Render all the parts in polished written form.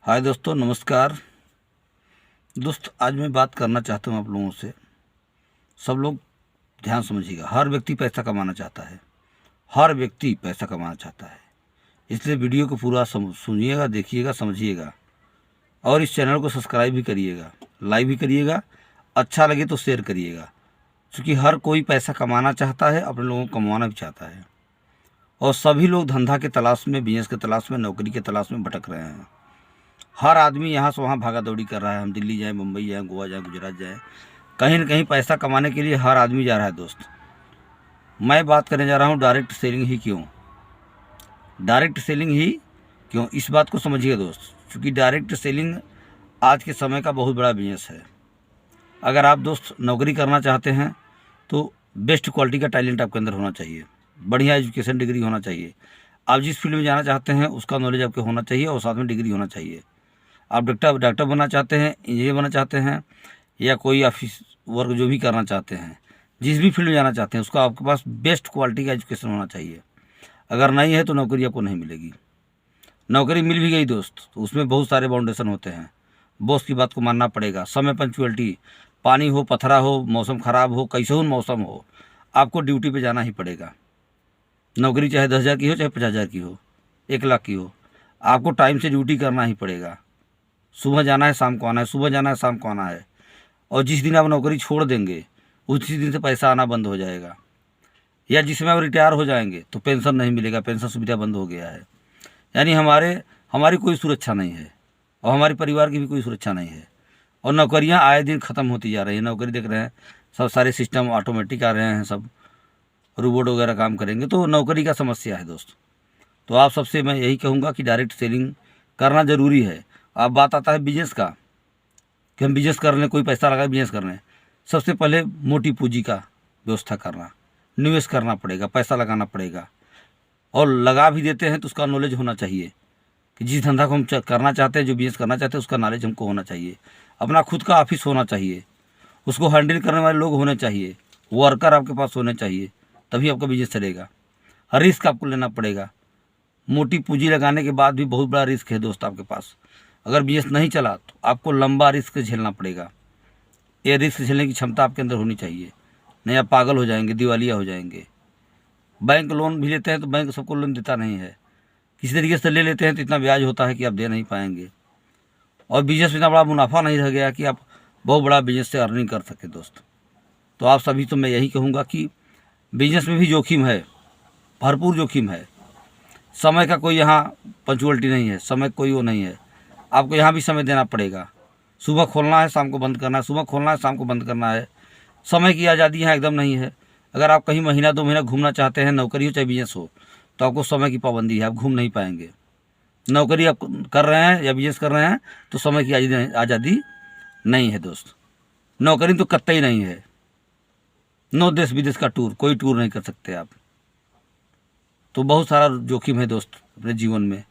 हाय दोस्तों, नमस्कार। दोस्त, आज मैं बात करना चाहता हूँ आप लोगों से। सब लोग ध्यान समझिएगा। हर व्यक्ति पैसा कमाना चाहता है। हर व्यक्ति पैसा कमाना चाहता है। इसलिए वीडियो को पूरा सुनिएगा, देखिएगा, समझिएगा और इस चैनल को सब्सक्राइब भी करिएगा, लाइक भी करिएगा, अच्छा लगे तो शेयर करिएगा। क्योंकि हर कोई पैसा कमाना चाहता है, अपने लोगों को कमाना भी चाहता है। और सभी लोग धंधा के तलाश में, बिजनेस के तलाश में, नौकरी के तलाश में भटक रहे हैं। हर आदमी यहाँ से वहाँ भागा दौड़ी कर रहा है। हम दिल्ली जाएँ, मुंबई जाएँ, गोवा जाएँ, गुजरात जाएँ, कहीं न कहीं पैसा कमाने के लिए हर आदमी जा रहा है। दोस्त, मैं बात करने जा रहा हूँ डायरेक्ट सेलिंग ही क्यों। डायरेक्ट सेलिंग ही क्यों, इस बात को समझिए दोस्त। क्योंकि डायरेक्ट सेलिंग आज के समय का बहुत बड़ा बिजनेस है। अगर आप दोस्त नौकरी करना चाहते हैं तो बेस्ट क्वालिटी का टैलेंट आपके अंदर होना चाहिए, बढ़िया एजुकेशन डिग्री होना चाहिए। आप जिस फील्ड में जाना चाहते हैं उसका नॉलेज आपके होना चाहिए और साथ में डिग्री होना चाहिए। आप डॉक्टर बनना चाहते हैं, इंजीनियर बनना चाहते हैं, या कोई ऑफिस वर्क जो भी करना चाहते हैं, जिस भी फील्ड में जाना चाहते हैं, उसका आपके पास बेस्ट क्वालिटी का एजुकेशन होना चाहिए। अगर नहीं है तो नौकरी आपको नहीं मिलेगी। नौकरी मिल भी गई दोस्त तो उसमें बहुत सारे बाउंडेशन होते हैं। बॉस की बात को मानना पड़ेगा, समय पंक्चुअलिटी, पानी हो, पथरा हो, मौसम ख़राब हो, कैसे हो मौसम हो, आपको ड्यूटी पे जाना ही पड़ेगा। नौकरी चाहे 10,000 की हो, चाहे 50,000 की हो, 1 लाख की हो, आपको टाइम से ड्यूटी करना ही पड़ेगा। सुबह जाना है, शाम को आना है, सुबह जाना है, शाम को आना है। और जिस दिन आप नौकरी छोड़ देंगे उसी दिन से पैसा आना बंद हो जाएगा। या जिसमें आप रिटायर हो जाएंगे तो पेंशन नहीं मिलेगा, पेंशन सुविधा बंद हो गया है। यानी हमारी कोई सुरक्षा नहीं है और हमारे परिवार की भी कोई सुरक्षा नहीं है। और नौकरियां आए दिन ख़त्म होती जा रही हैं। नौकरी देख रहे हैं, सब सारे सिस्टम ऑटोमेटिक आ रहे हैं, सब रोबोट वगैरह काम करेंगे, तो नौकरी का समस्या है दोस्त। तो आप सबसे मैं यही कहूँगा कि डायरेक्ट सेलिंग करना ज़रूरी है। अब बात आता है बिजनेस का कि हम बिजनेस कर रहे हैं, कोई पैसा लगा बिजनेस कर रहे हैं। सबसे पहले मोटी पूंजी का व्यवस्था करना, निवेश करना पड़ेगा, पैसा लगाना पड़ेगा। और लगा भी देते हैं तो उसका नॉलेज होना चाहिए कि जिस धंधा को हम करना चाहते हैं, जो बिजनेस करना चाहते हैं, उसका नॉलेज हमको होना चाहिए। अपना खुद का ऑफिस होना चाहिए, उसको हैंडल करने वाले लोग होने चाहिए, वर्कर आपके पास होने चाहिए, तभी आपका बिजनेस चलेगा। रिस्क आपको लेना पड़ेगा। मोटी पूंजी लगाने के बाद भी बहुत बड़ा रिस्क है दोस्त आपके पास। अगर बिजनेस नहीं चला तो आपको लंबा रिस्क झेलना पड़ेगा। ये रिस्क झेलने की क्षमता आपके अंदर होनी चाहिए, नहीं आप पागल हो जाएंगे, दिवालिया हो जाएंगे। बैंक लोन भी लेते हैं तो बैंक सबको लोन देता नहीं है, किसी तरीके से ले लेते हैं तो इतना ब्याज होता है कि आप दे नहीं पाएंगे। और बिजनेस में इतना बड़ा मुनाफा नहीं रह गया कि आप बहुत बड़ा बिजनेस से अर्निंग कर सके दोस्त। तो आप सभी तो मैं यही कहूँगा कि बिजनेस में भी जोखिम है, भरपूर जोखिम है। समय का कोई यहाँ पंचुअलिटी नहीं है, समय कोई वो नहीं है। आपको यहाँ भी समय देना पड़ेगा। सुबह खोलना है, शाम को बंद करना है, सुबह खोलना है, शाम को बंद करना है। समय की आज़ादी यहाँ एकदम नहीं है। अगर आप कहीं महीना 2 महीना घूमना चाहते हैं, नौकरी हो चाहे बिजनेस हो, तो आपको समय की पाबंदी है, आप घूम नहीं पाएंगे। नौकरी आप कर रहे हैं या बिजनेस कर रहे हैं तो समय की आज़ादी नहीं है दोस्त। नौकरी तो कतई नहीं है। नो देश विदेश का टूर, कोई टूर नहीं कर सकते आप। तो बहुत सारा जोखिम है दोस्त अपने जीवन में।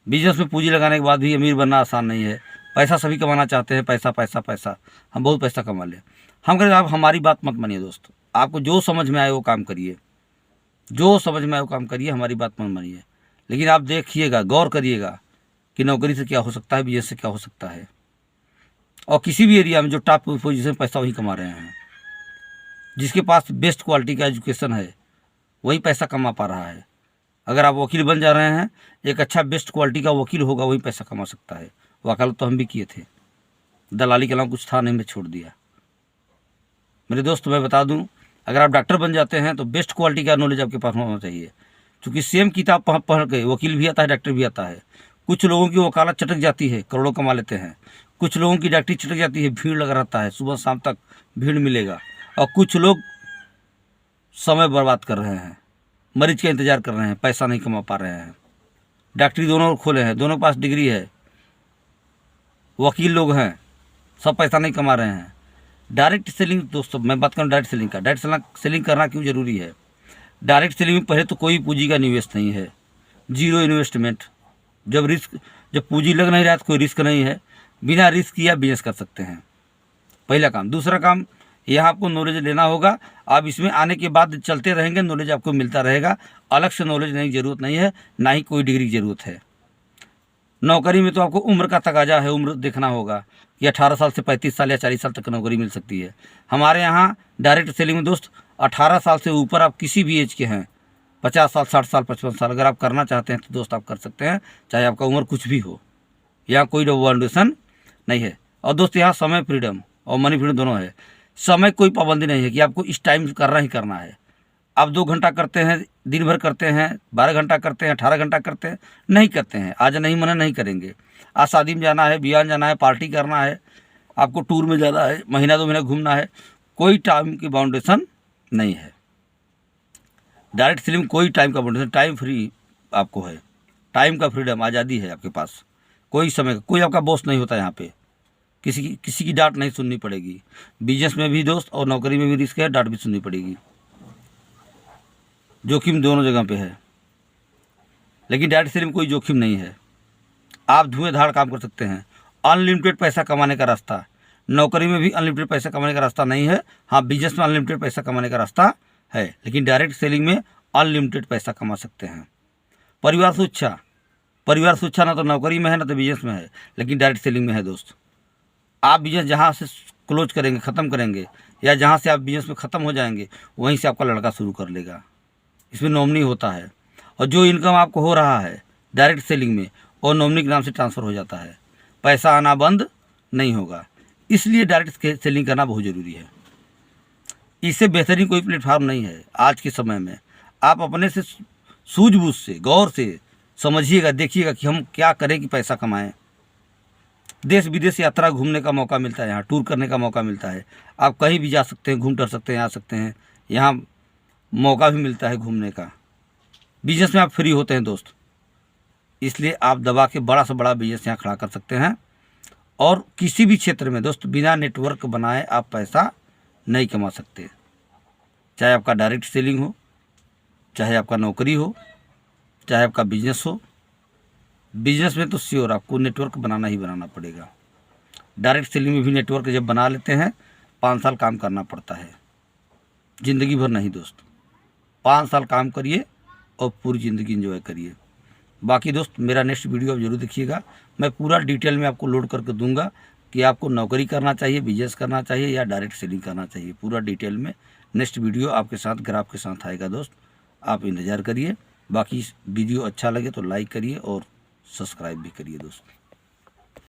बिजनेस में पूंजी लगाने के बाद भी अमीर बनना आसान नहीं है। पैसा सभी कमाना चाहते हैं, पैसा पैसा पैसा, हम बहुत पैसा कमा लें। हम कहें आप हमारी बात मत मानिए दोस्त, आपको जो समझ में आए वो काम करिए, जो समझ में आए वो काम करिए, हमारी बात मत मानिए। लेकिन आप देखिएगा, गौर करिएगा कि नौकरी से क्या हो सकता है, बिजनेस से क्या हो सकता है। और किसी भी एरिया में जो टॉप पोजीशन पैसा वही कमा रहे हैं। जिसके पास बेस्ट क्वालिटी का एजुकेशन है वही पैसा कमा पा रहा है। अगर आप वकील बन जा रहे हैं, एक अच्छा बेस्ट क्वालिटी का वकील होगा वही पैसा कमा सकता है। वकालत तो हम भी किए थे, दलाली के अलावा कुछ था नहीं, मैं छोड़ दिया। मेरे दोस्त मैं बता दूं, अगर आप डॉक्टर बन जाते हैं तो बेस्ट क्वालिटी का नॉलेज आपके पास होना चाहिए। क्योंकि सेम किताब पढ़ के वकील भी आता है, डॉक्टर भी आता है। कुछ लोगों की वकालत चटक जाती है, करोड़ों कमा लेते हैं। कुछ लोगों की डॉक्टरी चटक जाती है, भीड़ लगा रहता है, सुबह शाम तक भीड़ मिलेगा। और कुछ लोग समय बर्बाद कर रहे हैं, मरीज का इंतज़ार कर रहे हैं, पैसा नहीं कमा पा रहे हैं। डॉक्टरी दोनों खोले हैं, दोनों के पास डिग्री है, वकील लोग हैं, सब पैसा नहीं कमा रहे हैं। डायरेक्ट सेलिंग दोस्तों, मैं बात करूँ डायरेक्ट सेलिंग का। डायरेक्ट सेलिंग करना क्यों ज़रूरी है? डायरेक्ट सेलिंग में पहले तो कोई पूंजी का निवेश नहीं है, जीरो इन्वेस्टमेंट। जब पूंजी लग नहीं रहा है तो कोई रिस्क नहीं है, बिना रिस्क किया बिजनेस कर सकते हैं, पहला काम। दूसरा काम, यहाँ आपको नॉलेज लेना होगा। आप इसमें आने के बाद चलते रहेंगे, नॉलेज आपको मिलता रहेगा। अलग से नॉलेज नहीं, ज़रूरत नहीं है, ना ही कोई डिग्री की ज़रूरत है। नौकरी में तो आपको उम्र का तकाजा है, उम्र देखना होगा कि 18 साल से 35 साल या 40 साल तक नौकरी मिल सकती है। हमारे यहाँ डायरेक्ट सेलिंग में दोस्त 18 साल से ऊपर आप किसी भी एज के हैं, 50 साल, 60 साल, 55 साल, अगर आप करना चाहते हैं तो दोस्त आप कर सकते हैं, चाहे आपका उम्र कुछ भी हो। यहाँ कोई बाउंडेशन नहीं है। और दोस्त यहाँ समय फ्रीडम और मनी फ्रीडम दोनों है। समय कोई पाबंदी नहीं है कि आपको इस टाइम करना ही करना है। आप 2 घंटा करते हैं, दिन भर करते हैं, 12 घंटा करते हैं, 18 घंटा करते हैं, नहीं करते हैं, आज नहीं मना नहीं करेंगे। आज शादी में जाना है, ब्याह जाना है, पार्टी करना है, आपको टूर में जाना है, महीना 2 महीना घूमना है, कोई टाइम की बाउंडेशन नहीं है। डायरेक्ट सेलिंग कोई टाइम का बाउंडेशन, टाइम फ्री आपको है, टाइम का फ्रीडम, आज़ादी है आपके पास। कोई समय का कोई आपका बॉस नहीं होता यहाँ पे, किसी की डांट नहीं सुननी पड़ेगी। बिजनेस में भी दोस्त और नौकरी में भी रिस्क है, डांट भी सुननी पड़ेगी, जोखिम दोनों जगह पे है। लेकिन डायरेक्ट सेलिंग में कोई जोखिम नहीं है, आप धुएंधार काम कर सकते हैं। अनलिमिटेड पैसा कमाने का रास्ता, नौकरी में भी अनलिमिटेड पैसा कमाने का रास्ता नहीं है। हाँ, बिजनेस में अनलिमिटेड पैसा कमाने का रास्ता है, लेकिन डायरेक्ट सेलिंग में अनलिमिटेड पैसा कमा सकते हैं। परिवार सुरक्षा ना तो नौकरी में है ना तो बिजनेस में है, लेकिन डायरेक्ट सेलिंग में है दोस्त। आप बिजनेस जहाँ से क्लोज करेंगे, ख़त्म करेंगे, या जहाँ से आप बिजनेस में ख़त्म हो जाएंगे, वहीं से आपका लड़का शुरू कर लेगा। इसमें नॉमिनी होता है, और जो इनकम आपको हो रहा है डायरेक्ट सेलिंग में, और नॉमिनी के नाम से ट्रांसफ़र हो जाता है, पैसा आना बंद नहीं होगा। इसलिए डायरेक्ट सेलिंग करना बहुत ज़रूरी है। इससे बेहतरीन कोई प्लेटफार्म नहीं है आज के समय में। आप अपने से सूझबूझ से, गौर से समझिएगा, देखिएगा कि हम क्या करें कि पैसा कमाएं। देश विदेश यात्रा घूमने का मौका मिलता है, यहाँ टूर करने का मौका मिलता है, आप कहीं भी जा सकते हैं, घूम टहल सकते हैं, आ सकते हैं, यहाँ मौका भी मिलता है घूमने का। बिजनेस में आप फ्री होते हैं दोस्त, इसलिए आप दबा के बड़ा से बड़ा बिजनेस यहाँ खड़ा कर सकते हैं। और किसी भी क्षेत्र में दोस्त बिना नेटवर्क बनाए आप पैसा नहीं कमा सकते, चाहे आपका डायरेक्ट सेलिंग हो, चाहे आपका नौकरी हो, चाहे आपका बिजनेस हो। बिजनेस में तो श्योर आपको नेटवर्क बनाना ही बनाना पड़ेगा। डायरेक्ट सेलिंग में भी नेटवर्क जब बना लेते हैं, 5 साल काम करना पड़ता है, ज़िंदगी भर नहीं दोस्त। 5 साल काम करिए और पूरी ज़िंदगी एंजॉय करिए। बाकी दोस्त मेरा नेक्स्ट वीडियो आप जरूर देखिएगा, मैं पूरा डिटेल में आपको लोड करके दूंगा कि आपको नौकरी करना चाहिए, बिजनेस करना चाहिए या डायरेक्ट सेलिंग करना चाहिए। पूरा डिटेल में नेक्स्ट वीडियो आपके साथ, ग्राफ के साथ आएगा दोस्त, आप इंतज़ार करिए। बाकी वीडियो अच्छा लगे तो लाइक करिए और सब्सक्राइब भी करिए दोस्त।